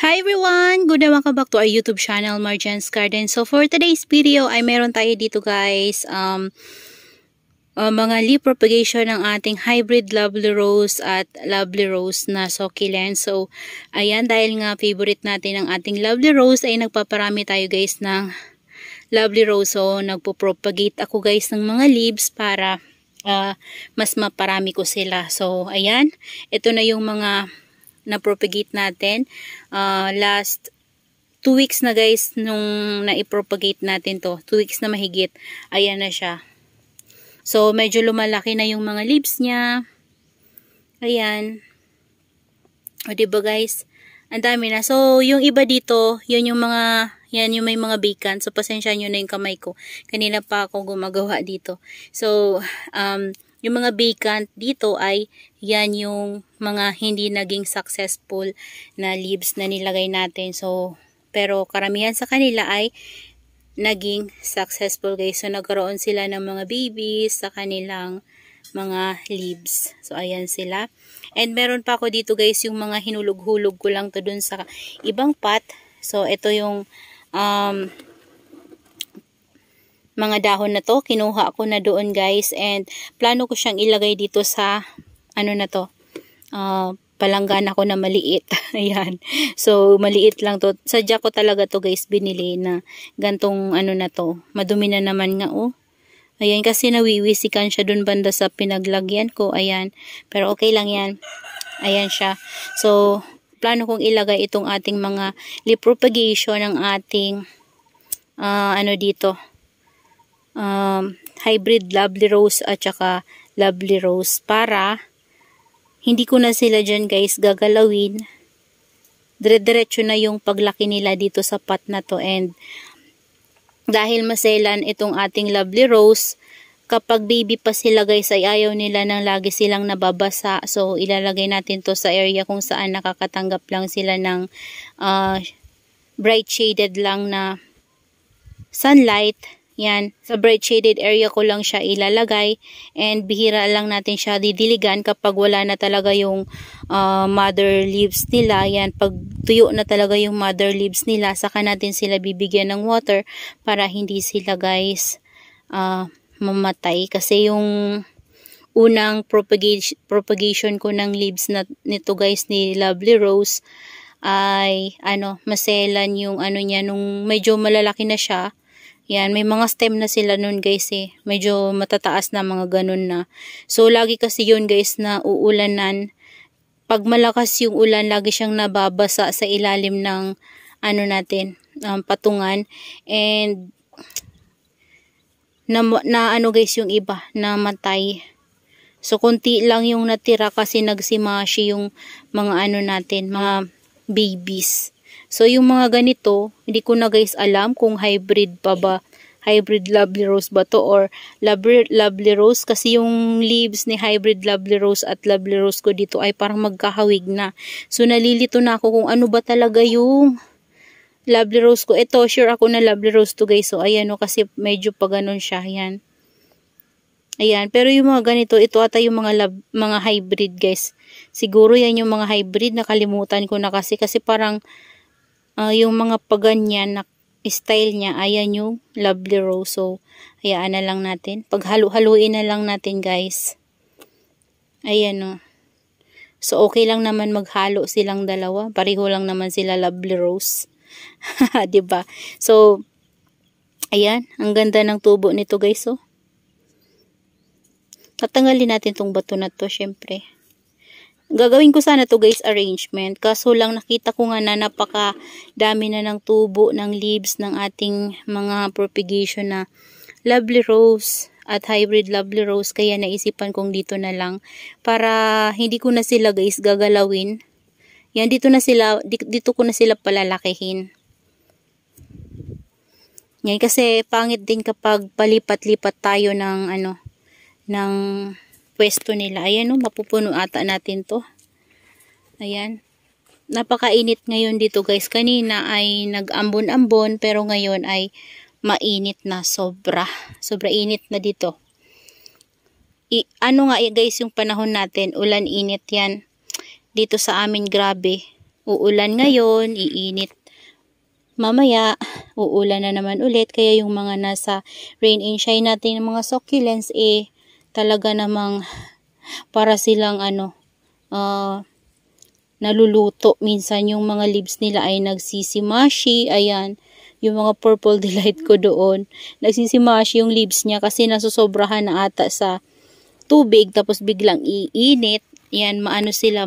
Hi everyone! Good day, welcome back to our YouTube channel, Marjan's Garden. So for today's video ay meron tayo dito guys, mga leaf propagation ng ating hybrid lovely rose at lovely rose na succulent. So ayan, dahil nga favorite natin ang ating lovely rose ay nagpaparami tayo guys ng lovely rose. So nagpo-propagate ako guys ng mga leaves para mas maparami ko sila. So ayan, ito na yung mga na-propagate natin. Last 2 weeks na guys nung na-propagate natin to. 2 weeks na mahigit. Ayan na siya. So, medyo lumalaki na yung mga leaves niya. Ayan. O, diba guys? Ang dami na. So, yung iba dito, yun yung mga, yan yung may mga vacant. So, pasensya nyo na yung kamay ko. Kanina pa ako gumagawa dito. So, yung mga vacant dito ay yan yung mga hindi naging successful na leaves na nilagay natin. So, pero karamihan sa kanila ay naging successful guys. So, nagkaroon sila ng mga babies sa kanilang mga leaves. So, ayan sila. And meron pa ako dito guys yung mga hinulog-hulog ko lang to dun sa ibang pot. So, ito yung mga dahon na to, kinuha ko na doon guys, and plano ko siyang ilagay dito sa ano na to, palanggana ko na maliit. Ayan, so maliit lang to, sadya ko talaga to guys binili na gantong ano na to, madumi na naman nga oh. Ayan, kasi nawiwisikan siya doon banda sa pinaglagyan ko. Ayan, pero okay lang yan. Ayan siya. So plano kong ilagay itong ating mga leaf propagation ng ating ano dito, hybrid lovely rose at saka lovely rose, para hindi ko na sila dyan guys gagalawin. Dire-diretso na yung paglaki nila dito sa pot na to. And dahil maselan itong ating lovely rose, kapag baby pa sila guys ay ayaw nila nang lagi silang nababasa. So ilalagay natin to sa area kung saan nakakatanggap lang sila ng bright shaded lang na sunlight. Yan, sa bright shaded area ko lang siya ilalagay, and bihira lang natin siya didiligan kapag wala na talaga yung mother leaves nila. Yan, pag tuyo na talaga yung mother leaves nila, saka natin sila bibigyan ng water para hindi sila guys mamatay. Kasi yung unang propagation ko ng leaves na nito guys ni lovely rose ay maselan yung ano niya nung medyo malalaki na siya. Yan, may mga stem na sila nun guys eh. Medyo matataas na, mga ganun na. So, lagi kasi yun guys na uulanan. Pag malakas yung ulan, lagi siyang nababasa sa ilalim ng natin, patungan. And, na guys yung iba, namatay. So, konti lang yung natira kasi nagsimashi yung mga natin, mga babies. So, yung mga ganito, hindi ko na guys alam kung hybrid pa ba, hybrid lovely rose ba to or lovely rose, kasi yung leaves ni hybrid lovely rose at lovely rose ko dito ay parang magkahawig na. So, nalilito na ako kung ano ba talaga yung lovely rose ko. Ito, sure ako na lovely rose to guys. So, ayan o, kasi medyo pa ganun siya. Ayan. Ayan, pero yung mga ganito, ito ata yung mga hybrid guys. Siguro yan yung mga hybrid, nakalimutan ko na kasi parang yung mga paganyan na style niya, ayan yung lovely rose. So, hayaan na lang natin. Paghalo-haluin na lang natin guys. Ayan o. So, okay lang naman maghalo silang dalawa. Pareho lang naman sila lovely rose. Diba? So, ayan. Ang ganda ng tubo nito guys oh. Tatanggalin natin tong bato na to syempre. Gagawin ko sana to guys arrangement, kaso lang nakita ko nga na napaka dami na ng tubo ng leaves ng ating mga propagation na lovely rose at hybrid lovely rose, kaya naisipan kong dito na lang para hindi ko na sila guys gagalawin. Yan, dito ko na sila palalakihin. Yan, kasi pangit din kapag palipat-lipat tayo ng ng pwesto nila. Ayan o, mapupuno ata natin to. Ayan. Napakainit ngayon dito guys. Kanina ay nag-ambon-ambon, pero ngayon ay mainit na sobra. Sobra init na dito. Ano nga guys yung panahon natin, ulan init yan. Dito sa amin grabe. uulan ngayon, iinit mamaya, uulan na naman ulit. Kaya yung mga nasa rain and shine natin ng mga succulents, talaga namang para silang naluluto. Minsan yung mga leaves nila ay nagsisimashi. Ayan, yung mga purple delight ko doon, nagsisimashi yung leaves niya kasi nasusobrahan na ata sa tubig, tapos biglang iinit. Yan, maano sila,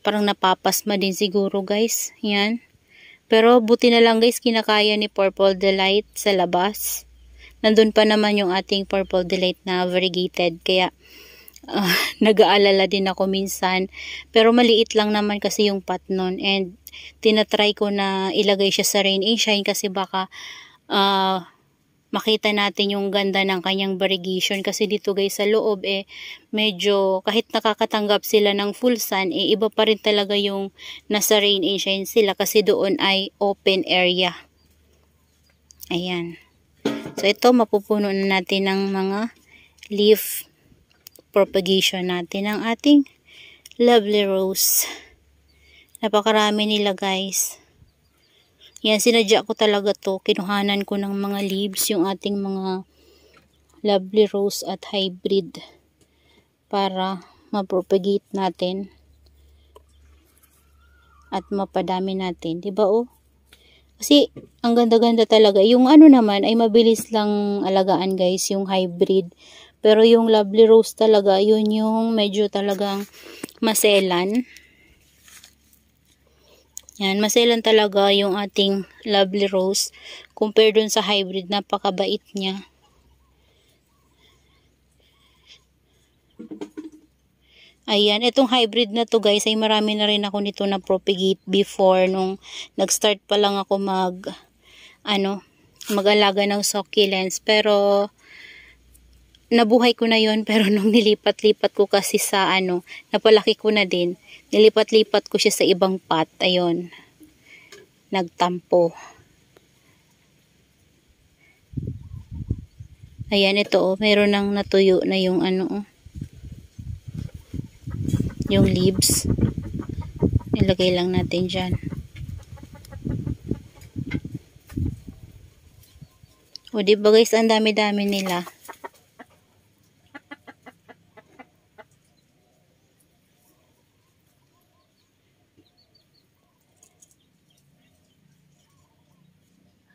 parang napapasma din siguro guys. Yan. Pero buti na lang guys, kinakaya ni Purple Delight sa labas. Nandun pa naman yung ating Purple Delight na variegated. Kaya nag-aalala din ako minsan. Pero maliit lang naman kasi yung pot nun. And tinatry ko na ilagay siya sa rain and shine kasi baka makita natin yung ganda ng kanyang variegation. Kasi dito guys sa loob medyo kahit nakakatanggap sila ng full sun, iba pa rin talaga yung nasa rain and shine sila kasi doon ay open area. Ayan. So ito, mapupuno na natin ng mga leaf propagation natin ng ating lovely rose. Napakarami nila guys. Yan, sinadya ko talaga to. Kinuhanan ko ng mga leaves yung ating mga lovely rose at hybrid para mapropagate natin at mapadami natin. Diba Kasi ang ganda-ganda talaga. Yung naman ay mabilis lang alagaan guys, yung hybrid. Pero yung lovely rose talaga, yun yung medyo talagang maselan. Yan, maselan talaga yung ating lovely rose compare dun sa hybrid. Napakabait niya. Ayan, itong hybrid na to guys ay marami na rin ako nito na propagate before nung nag-start pa lang ako mag-alaga ng succulents. Pero nabuhay ko na yon. Pero nung nilipat-lipat ko kasi sa napalaki ko na din. Nilipat-lipat ko siya sa ibang pot. Ayun. Nagtampo. Ayan, ito meron nang natuyo na yung yung leaves. Ilagay lang natin dyan. Diba guys, ang dami-dami nila.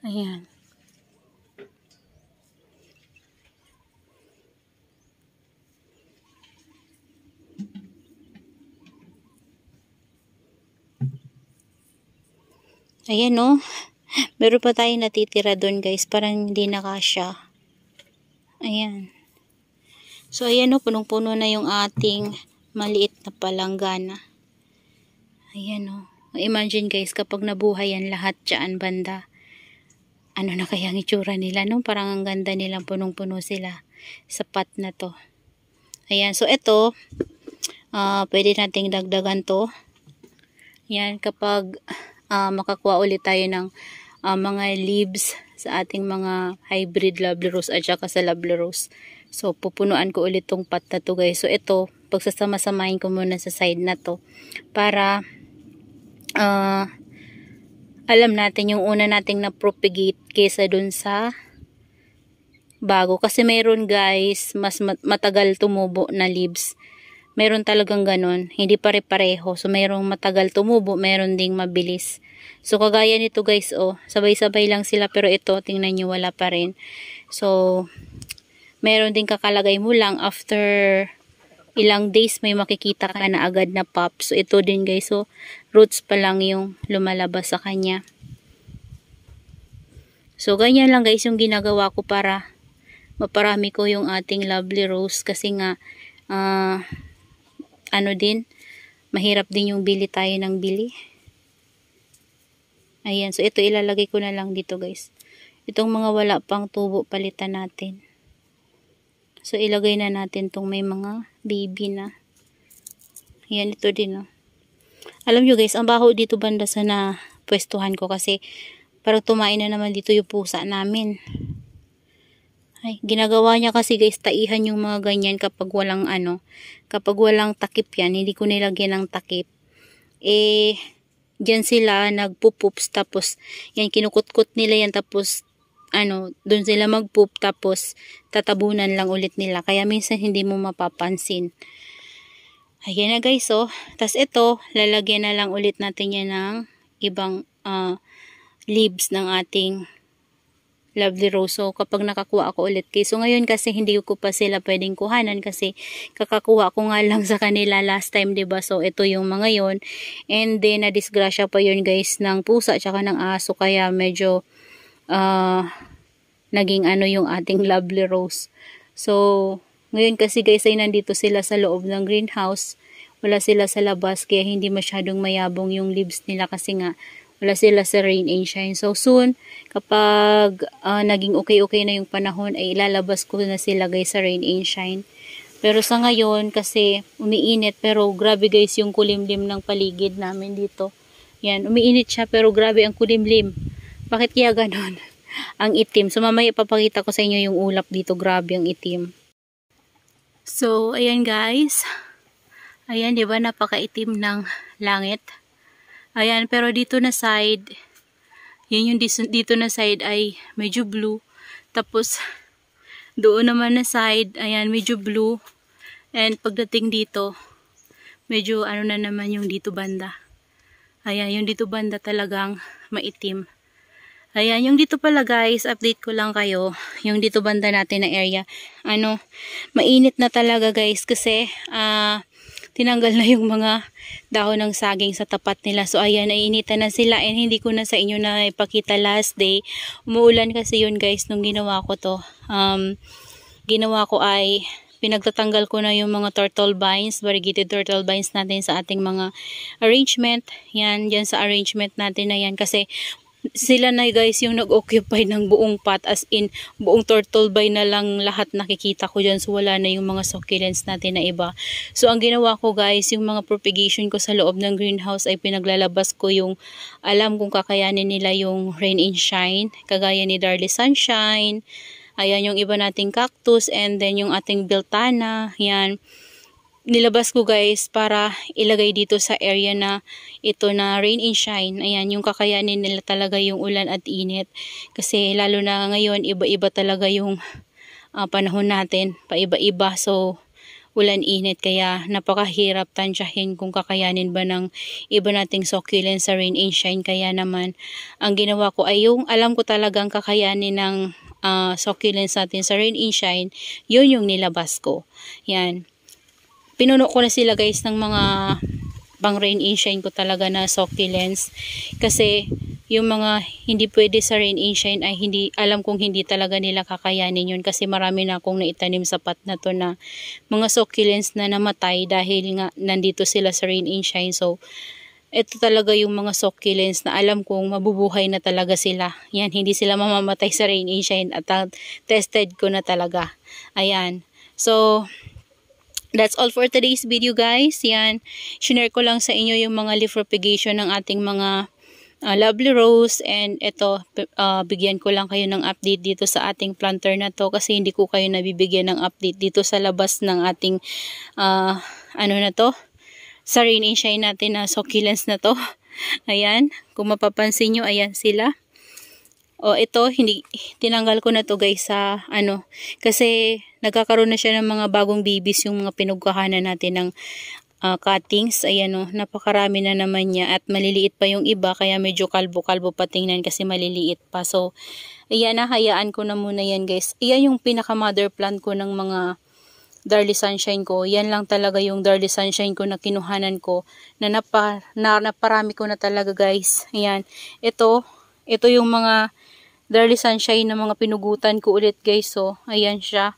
Ayan. Ayan meron pa tayong natitira doon guys, parang hindi na kasya. Ayan. So ayan punong-puno na yung ating maliit na palanggana. Ayan imagine guys, kapag nabuhay yan lahat dyan banda, ano na kaya ang itsura nila parang ang ganda nilang punong-puno sila sa pot na to. Ayan, so ito pwede nating dagdagan to. Yan, kapag makakuha ulit tayo ng mga leaves sa ating mga hybrid lovely rose at saka sa lovely rose. So pupunuan ko ulit tong pot na to guys. So ito, pagsasama-samahin ko muna sa side na to para alam natin yung una nating na-propagate kesa dun sa bago. Kasi meron guys, mas matagal tumubo na leaves. Meron talagang ganun. Hindi pare-pareho. So merong matagal tumubo, meron ding mabilis. So kagaya nito guys, sabay-sabay lang sila. Pero ito, tingnan nyo, wala pa rin. So, meron ding kakalagay mo lang after ilang days may makikita ka na agad na pop. So ito din guys, roots pa lang yung lumalabas sa kanya. So ganyan lang guys yung ginagawa ko para maparami ko yung ating lovely rose. Kasi nga mahirap din yung bili tayo ng bili. Ayan, so ito ilalagay ko na lang dito guys. Itong mga wala pang tubo, palitan natin. So ilagay na natin tong may mga baby na. Ayan, ito din Alam nyo guys, ang baho dito banda sa pwestuhan ko kasi parang tumain na naman dito yung pusa namin. Ay, ginagawa niya kasi guys, taihan yung mga ganyan kapag walang takip yan. Hindi ko nilagyan ng takip. Diyan sila nagpo-poops, tapos yan kinukutkot nila yan, tapos doon sila mag-poop, tapos tatabunan lang ulit nila. Kaya minsan hindi mo mapapansin. Ayan na guys, oh. Tapos ito, lalagyan na lang ulit natin yan ng ibang leaves ng ating lovely rose. So, kapag nakakuha ako ulit. So, ngayon kasi hindi ko pa sila pwedeng kuhanan kasi kakakuha ko nga lang sa kanila last time, 'di ba? So, ito yung mga yon. And then, na-disgrasya pa yun guys ng pusa tsaka ng aso. Kaya medyo naging yung ating lovely rose. So, ngayon kasi guys ay nandito sila sa loob ng greenhouse. Wala sila sa labas kaya hindi masyadong mayabong yung leaves nila kasi nga wala sila sa rain and shine. So, soon, kapag naging okay na yung panahon, ay ilalabas ko na sila guys sa rain and shine. Pero sa ngayon, kasi umiinit, pero grabe guys yung kulimlim ng paligid namin dito. Yan, umiinit siya, pero grabe ang kulimlim. Bakit kaya ganon? Ang itim. So, mamaya ipapakita ko sa inyo yung ulap dito. Grabe ang itim. So, ayan guys. Ayan, di ba napakaitim ng langit? Ayan, pero dito na side, yun yung dito na side ay medyo blue. Tapos, doon naman na side, ayan, medyo blue. And pagdating dito, medyo na naman yung dito banda. Ayan, yung dito banda talagang maitim. Ayan, yung dito pala guys, update ko lang kayo. Yung dito banda natin na area, mainit na talaga guys kasi tinanggal na yung mga dahon ng saging sa tapat nila. So ayan, nainitan na sila and hindi ko na sa inyo na ipakita last day. Umuulan kasi yun guys nung ginawa ko to. Ginawa ko ay pinagtatanggal ko na yung mga turtle vines, variegated turtle vines natin sa ating mga arrangement. Yan, dyan sa arrangement natin na yan kasi sila na guys yung nag-occupy ng buong pot, as in buong turtle vine na lang lahat nakikita ko dyan. So wala na yung mga succulents natin na iba. So ang ginawa ko guys, yung mga propagation ko sa loob ng greenhouse ay pinaglalabas ko yung alam kung kakayanin nila yung rain and shine, kagaya ni Darly Sunshine. Ayan yung iba nating cactus, and then yung ating beltana. Yan, nilabas ko guys para ilagay dito sa area na ito na rain and shine. Ayan, yung kakayanin nila talaga yung ulan at init. Kasi lalo na ngayon, iba-iba talaga yung panahon natin. Paiba-iba. So, ulan-init. Kaya napakahirap tansyahin kung kakayanin ba ng iba nating succulents sa rain and shine. Kaya naman, ang ginawa ko ay yung alam ko talagang kakayanin ng succulents natin sa rain and shine. Yun yung nilabas ko. Yan. Pinuno ko na sila guys ng mga pang rain and shine ko talaga na succulents. Kasi yung mga hindi pwede sa rain and shine ay alam kong hindi talaga nila kakayanin yun. Kasi marami na akong naitanim sa pot na to na mga succulents na namatay dahil nga nandito sila sa rain and shine. So, ito talaga yung mga succulents na alam kong mabubuhay na talaga sila. Yan, hindi sila mamamatay sa rain and shine at tested ko na talaga. Ayan. So, that's all for today's video guys. Yan, share ko lang sa inyo yung mga leaf propagation ng ating mga lovely rose. And ito, bigyan ko lang kayo ng update dito sa ating planter na to. Kasi hindi ko kayo nabibigyan ng update dito sa labas ng ating, na to? Sa rain and shine natin na succulents na to. Ayan, kung mapapansin nyo, ayan sila. O ito, tinanggal ko na to guys sa kasi nagkakaroon na siya ng mga bagong babies yung mga pinagkuhanan natin ng cuttings. Ayan napakarami na naman niya at maliliit pa yung iba kaya medyo kalbo-kalbo pa tingnan kasi maliliit pa. So, ayan hayaan ko na muna yan guys. Iyan yung pinaka mother plant ko ng mga Darly Sunshine ko. Yan lang talaga yung Darly Sunshine ko na kinuhanan ko na naparami ko na talaga guys. Ayan, ito yung mga Darly Sunshine na mga pinugutan ko ulit guys. So, ayan siya.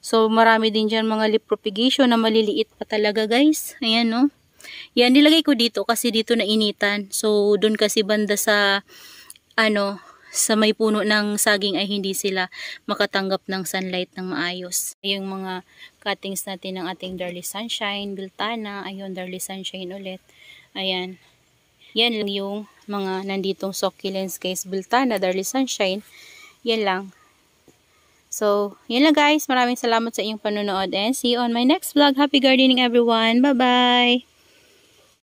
So, marami din dyan mga leaf propagation na maliliit pa talaga guys. Ayan Yan, nilagay ko dito kasi dito nainitan. So, dun kasi banda sa sa may puno ng saging ay hindi sila makatanggap ng sunlight ng maayos. Yung mga cuttings natin ng ating Darly Sunshine, Beltana, ayun, Darly Sunshine ulit. Ayan. Yan lang yung mga nanditong succulents guys, Beltana, Darly Sunshine. Yan lang. So, yan lang guys. Maraming salamat sa inyong panonood and see you on my next vlog. Happy gardening everyone. Bye-bye!